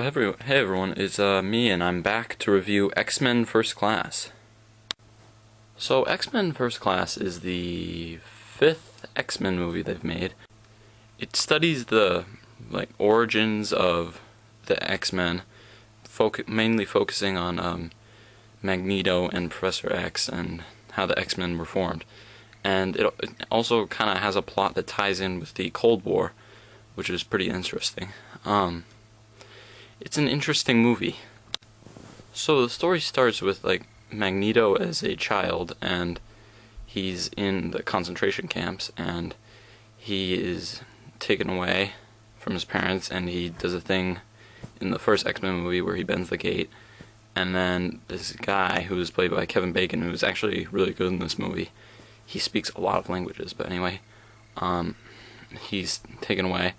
Hey everyone, it's me, and I'm back to review X-Men First Class. So X-Men First Class is the fifth X-Men movie they've made. It studies the origins of the X-Men, mainly focusing on Magneto and Professor X and how the X-Men were formed. And it also kind of has a plot that ties in with the Cold War, which is pretty interesting. It's an interesting movie. So the story starts with Magneto as a child, and he's in the concentration camps, and he is taken away from his parents, and he does a thing in the first X-Men movie where he bends the gate, and then this guy who's played by Kevin Bacon, who's actually really good in this movie, he speaks a lot of languages, but anyway, he's taken away,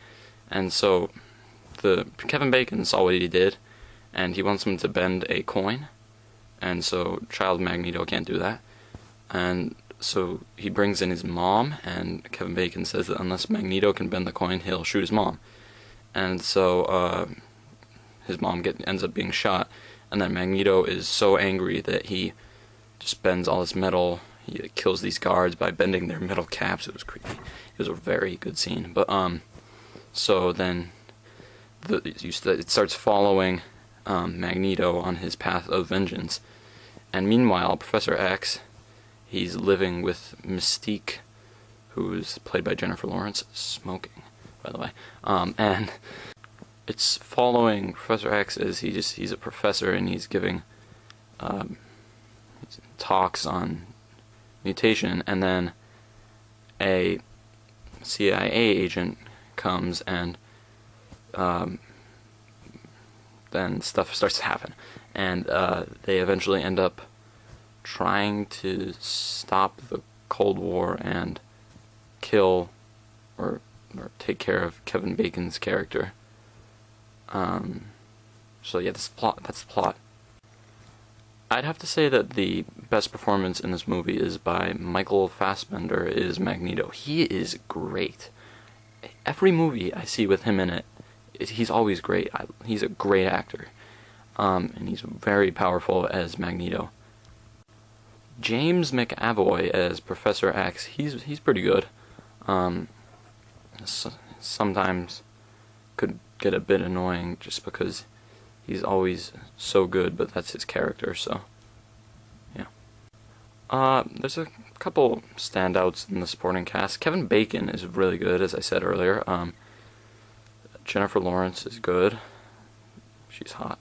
and so Kevin Bacon saw what he did, and he wants him to bend a coin, and so child Magneto can't do that, and so he brings in his mom, and Kevin Bacon says that unless Magneto can bend the coin, he'll shoot his mom, and so his mom ends up being shot, and then Magneto is so angry that he just bends all this metal. He kills these guards by bending their metal caps. It was creepy. It was a very good scene, but so then it starts following Magneto on his path of vengeance, and meanwhile Professor X, he's living with Mystique, who's played by Jennifer Lawrence, smoking, by the way, and it's following Professor X as he's a professor, and he's giving talks on mutation, and then a CIA agent comes, and then stuff starts to happen, and they eventually end up trying to stop the Cold War and kill or take care of Kevin Bacon's character. So yeah, that's the plot. I'd have to say that the best performance in this movie is by Michael Fassbender as Magneto. He is great. Every movie I see with him in it, he's always great. He's a great actor, and he's very powerful as Magneto. James McAvoy as Professor X, he's pretty good. Sometimes could get a bit annoying just because he's always so good, but that's his character, so yeah. There's a couple standouts in the supporting cast. Kevin Bacon is really good, as I said earlier. Jennifer Lawrence is good. She's hot.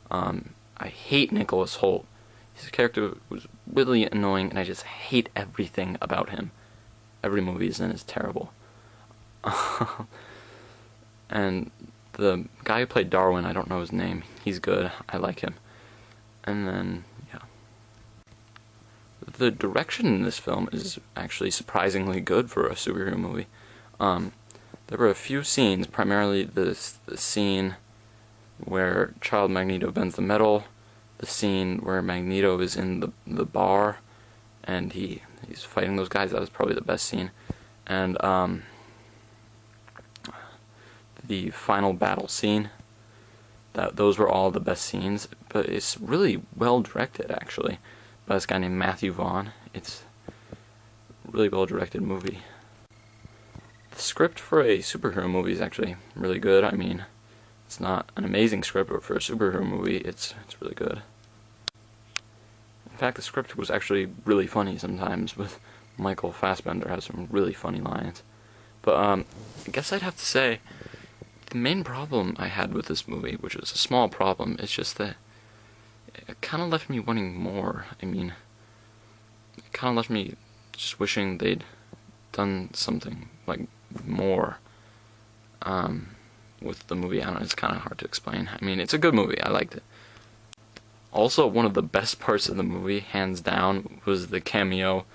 I hate Nicolas Hoult. His character was really annoying, and I just hate everything about him. Every movie he's in is terrible. And the guy who played Darwin, I don't know his name. He's good. I like him. And then, yeah. The direction in this film is actually surprisingly good for a superhero movie. There were a few scenes, primarily the scene where Child Magneto bends the metal, the scene where Magneto is in the bar, and he's fighting those guys. That was probably the best scene. And the final battle scene, those were all the best scenes, but it's really well directed, actually, by this guy named Mathew Vaughn. It's a really well directed movie. The script for a superhero movie is actually really good. I mean, it's not an amazing script, but for a superhero movie, it's really good. In fact, the script was actually really funny sometimes, with Michael Fassbender has some really funny lines. But I guess I'd have to say, the main problem I had with this movie, which is a small problem, is just that it kind of left me wanting more. I mean, it kind of left me just wishing they'd done something more with the movie. I don't know, it's kind of hard to explain. I mean, it's a good movie. I liked it. Also, one of the best parts of the movie, hands down, was the cameo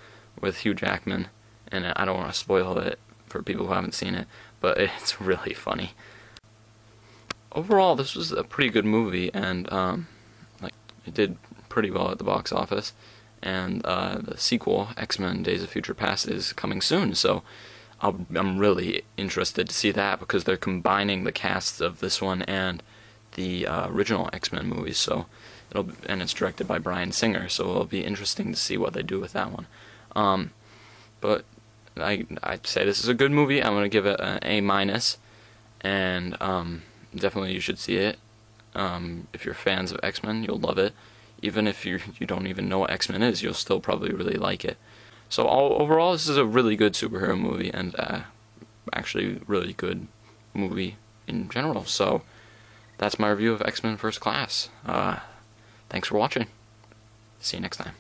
with Hugh Jackman, and I don't want to spoil it for people who haven't seen it, but it's really funny. Overall, this was a pretty good movie, and it did pretty well at the box office, and the sequel, X-Men Days of Future Past, is coming soon, so I'm really interested to see that, because they're combining the casts of this one and the original X-Men movies, so and it's directed by Bryan Singer, so it'll be interesting to see what they do with that one. But I'd say this is a good movie. I'm gonna give it an A-, and definitely you should see it. If you're fans of X-Men, you'll love it. Even if you don't even know what X-Men is, you'll still probably really like it. So overall, this is a really good superhero movie, and actually really good movie in general. So that's my review of X-Men First Class. Thanks for watching. See you next time.